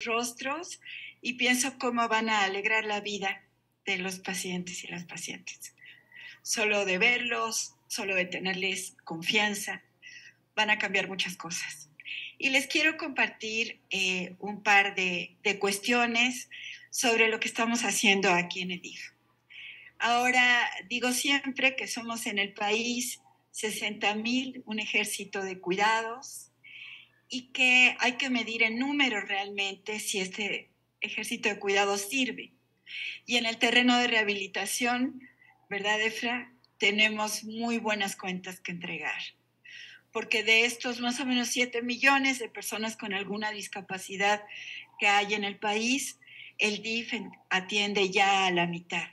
rostros y pienso cómo van a alegrar la vida de los pacientes y las pacientes. Solo de verlos, solo de tenerles confianza, van a cambiar muchas cosas. Y les quiero compartir un par de cuestiones sobre lo que estamos haciendo aquí en el DIF. Ahora, digo siempre que somos en el país 60,000, un ejército de cuidados, y que hay que medir en números realmente si este ejército de cuidados sirve. Y en el terreno de rehabilitación, ¿verdad, Efra? Tenemos muy buenas cuentas que entregar. Porque de estos más o menos 7 millones de personas con alguna discapacidad que hay en el país, el DIF atiende ya a la mitad.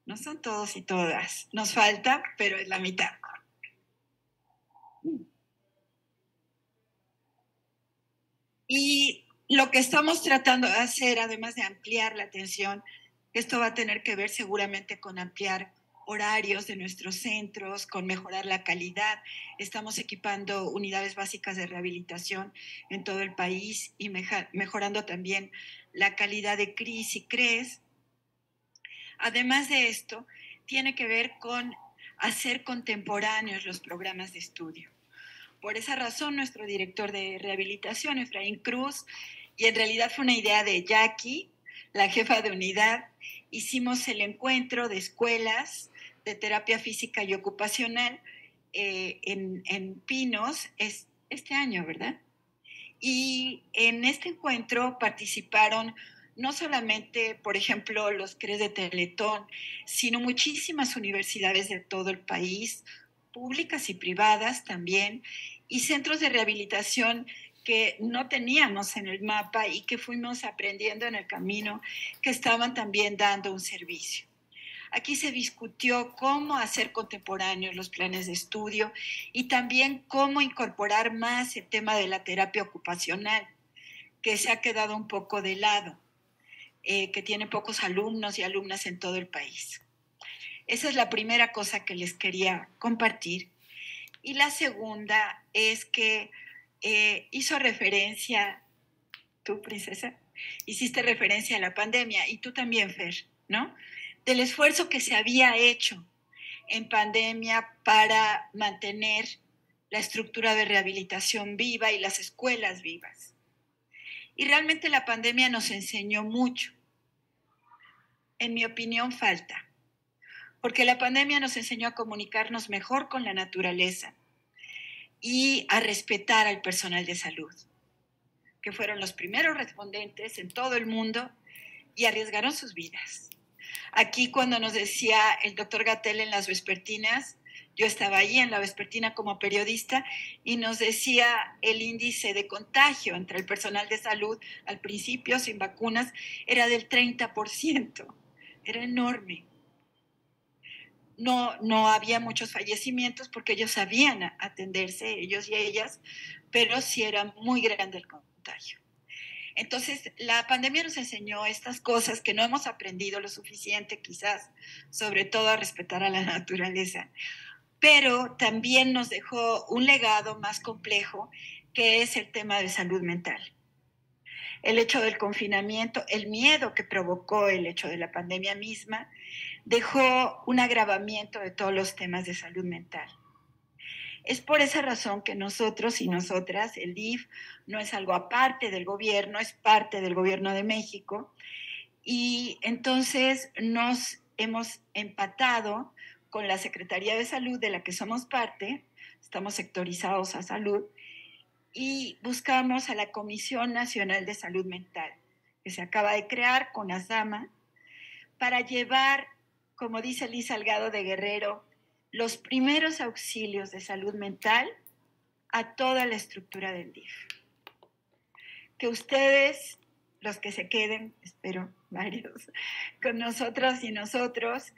No son todos y todas. Nos falta, pero es la mitad. Y lo que estamos tratando de hacer, además de ampliar la atención, esto va a tener que ver seguramente con ampliar horarios de nuestros centros, con mejorar la calidad. Estamos equipando unidades básicas de rehabilitación en todo el país y mejorando también la calidad de CRIS y CRES. Además de esto, tiene que ver con hacer contemporáneos los programas de estudio. Por esa razón, nuestro director de rehabilitación, Efraín Cruz, y en realidad fue una idea de Jackie, la jefa de unidad, hicimos el encuentro de escuelas de terapia física y ocupacional en Pinos este año, ¿verdad? Y en este encuentro participaron no solamente, por ejemplo, los CRES de Teletón, sino muchísimas universidades de todo el país, públicas y privadas también, y centros de rehabilitación que no teníamos en el mapa y que fuimos aprendiendo en el camino, que estaban también dando un servicio. Aquí se discutió cómo hacer contemporáneos los planes de estudio y también cómo incorporar más el tema de la terapia ocupacional, que se ha quedado un poco de lado, que tiene pocos alumnos y alumnas en todo el país. Esa es la primera cosa que les quería compartir. Y la segunda es que hizo referencia, tú, princesa, hiciste referencia a la pandemia y tú también, Fer, ¿no? Del esfuerzo que se había hecho en pandemia para mantener la estructura de rehabilitación viva y las escuelas vivas. Y realmente la pandemia nos enseñó mucho. En mi opinión, falta. Porque la pandemia nos enseñó a comunicarnos mejor con la naturaleza y a respetar al personal de salud, que fueron los primeros respondentes en todo el mundo y arriesgaron sus vidas. Aquí cuando nos decía el doctor Gatell en las vespertinas, yo estaba ahí en la vespertina como periodista y nos decía el índice de contagio entre el personal de salud al principio sin vacunas era del 30%, era enorme. No había muchos fallecimientos porque ellos sabían atenderse, ellos y ellas, pero sí era muy grande el contagio. Entonces, la pandemia nos enseñó estas cosas que no hemos aprendido lo suficiente, quizás, sobre todo a respetar a la naturaleza, pero también nos dejó un legado más complejo, que es el tema de salud mental. El hecho del confinamiento, el miedo que provocó el hecho de la pandemia misma, dejó un agravamiento de todos los temas de salud mental. Es por esa razón que nosotros y nosotras, el DIF, no es algo aparte del gobierno, es parte del gobierno de México. Y entonces nos hemos empatado con la Secretaría de Salud, de la que somos parte, estamos sectorizados a salud, y buscamos a la Comisión Nacional de Salud Mental, que se acaba de crear con ASAMA, para llevar, como dice Liz Salgado de Guerrero, los primeros auxilios de salud mental a toda la estructura del DIF. Que ustedes, los que se queden, espero varios, con nosotros y nosotros,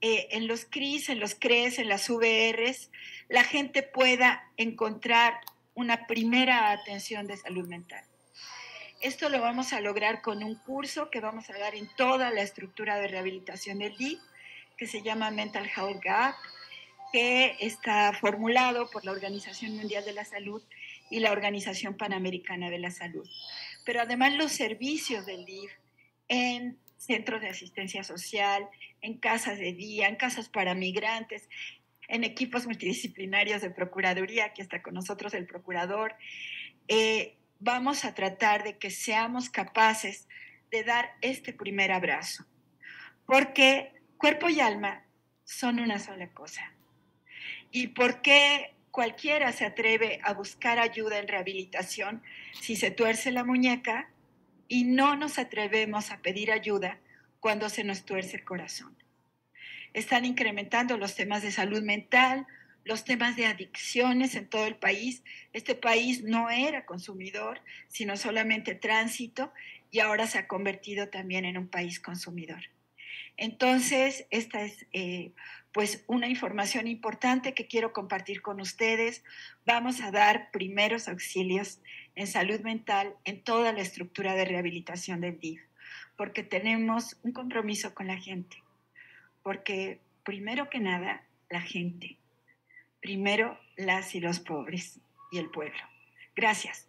en los CRIS, en los CRES, en las VRs, la gente pueda encontrar una primera atención de salud mental. Esto lo vamos a lograr con un curso que vamos a dar en toda la estructura de rehabilitación del DIF, que se llama Mental Health Gap, que está formulado por la Organización Mundial de la Salud y la Organización Panamericana de la Salud, pero además los servicios del DIF en centros de asistencia social, en casas de día, en casas para migrantes, en equipos multidisciplinarios de Procuraduría, aquí está con nosotros el procurador. Vamos a tratar de que seamos capaces de dar este primer abrazo, porque cuerpo y alma son una sola cosa. ¿Y por qué cualquiera se atreve a buscar ayuda en rehabilitación si se tuerce la muñeca y no nos atrevemos a pedir ayuda cuando se nos tuerce el corazón? Están incrementando los temas de salud mental, los temas de adicciones en todo el país. Este país no era consumidor, sino solamente tránsito, y ahora se ha convertido también en un país consumidor. Entonces, esta es pues una información importante que quiero compartir con ustedes. Vamos a dar primeros auxilios en salud mental en toda la estructura de rehabilitación del DIF, porque tenemos un compromiso con la gente, porque primero que nada, la gente, primero las y los pobres y el pueblo. Gracias.